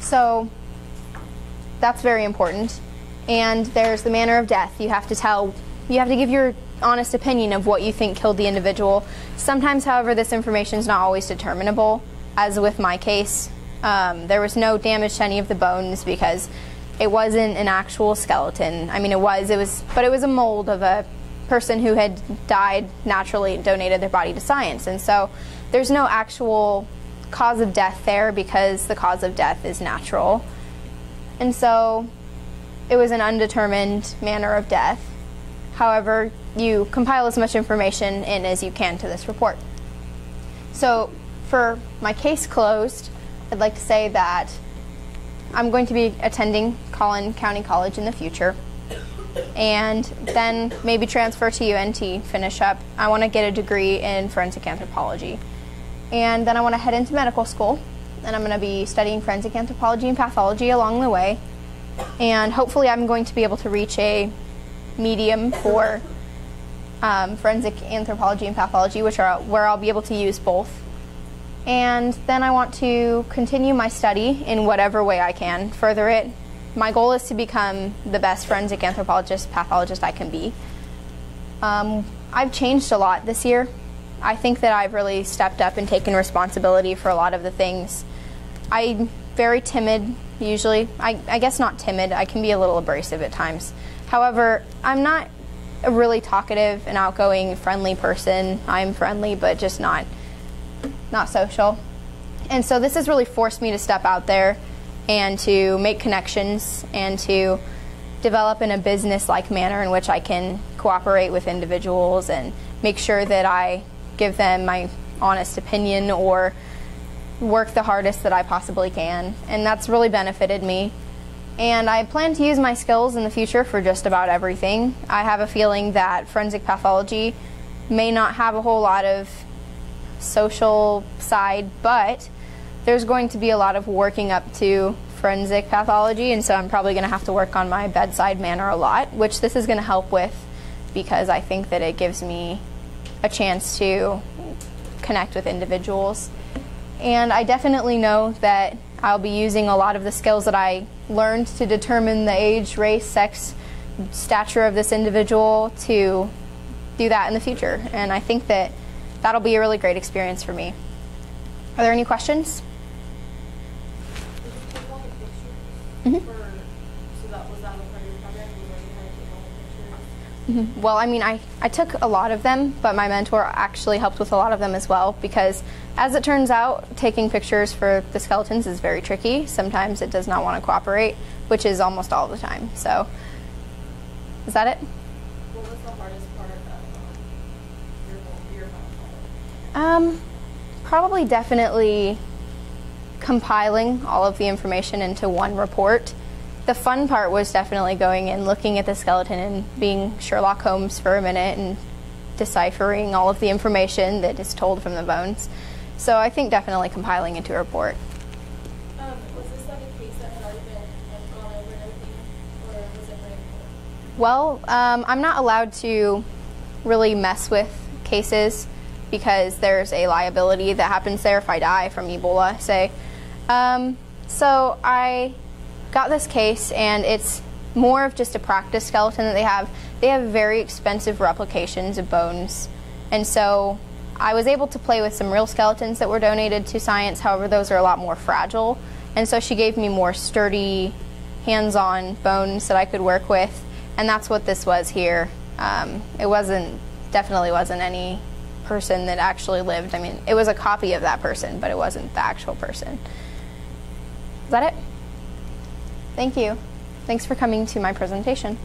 So that's very important. And there's the manner of death. You have to give your honest opinion of what you think killed the individual. Sometimes, however, this information is not always determinable, as with my case. There was no damage to any of the bones because it wasn't an actual skeleton. I mean, but it was a mold of a person who had died naturally and donated their body to science. And so there's no actual cause of death there because the cause of death is natural. And so it was an undetermined manner of death. However, you compile as much information in as you can to this report. So for my case closed, I'd like to say that I'm going to be attending Collin County College in the future, and then maybe transfer to UNT, finish up. I want to get a degree in forensic anthropology. And then I want to head into medical school, and I'm going to be studying forensic anthropology and pathology along the way. And hopefully I'm going to be able to reach a medium for forensic anthropology and pathology, where I'll be able to use both. And then I want to continue my study in whatever way I can, further it. My goal is to become the best forensic anthropologist, pathologist I can be. I've changed a lot this year. I think that I've really stepped up and taken responsibility for a lot of the things. I'm very timid, usually. I guess not timid, I can be a little abrasive at times. However, I'm not a really talkative and outgoing, friendly person. I'm friendly, but just not social. And so this has really forced me to step out there and to make connections and to develop in a business-like manner in which I can cooperate with individuals and make sure that I give them my honest opinion or work the hardest that I possibly can. And that's really benefited me. And I plan to use my skills in the future for just about everything. I have a feeling that forensic pathology may not have a whole lot of social side, but there's going to be a lot of working up to forensic pathology, and so I'm probably going to have to work on my bedside manner a lot, which this is going to help with because I think that it gives me a chance to connect with individuals. And I definitely know that I'll be using a lot of the skills that I learned to determine the age, race, sex, stature of this individual to do that in the future. And I think that that'll be a really great experience for me. Are there any questions? Well, I mean, I took a lot of them, but my mentor actually helped with a lot of them as well, because as it turns out, taking pictures for the skeletons is very tricky. Sometimes it does not want to cooperate, which is almost all the time. So, is that it? What was the hardest part of your probably definitely compiling all of the information into one report. The fun part was definitely going and looking at the skeleton and being Sherlock Holmes for a minute and deciphering all of the information that is told from the bones. So I think definitely compiling into a report. Was this like a case that had already been gone over and everything, or was it brand new? Well, I'm not allowed to really mess with cases because there's a liability that happens there if I die from Ebola, say. So I got this case, and it's more of just a practice skeleton that they have. They have very expensive replications of bones, and so I was able to play with some real skeletons that were donated to science. However, those are a lot more fragile, and so she gave me more sturdy, hands-on bones that I could work with, and that's what this was here. It definitely wasn't any person that actually lived. I mean, it was a copy of that person, but it wasn't the actual person. Is that it? Thank you. Thanks for coming to my presentation.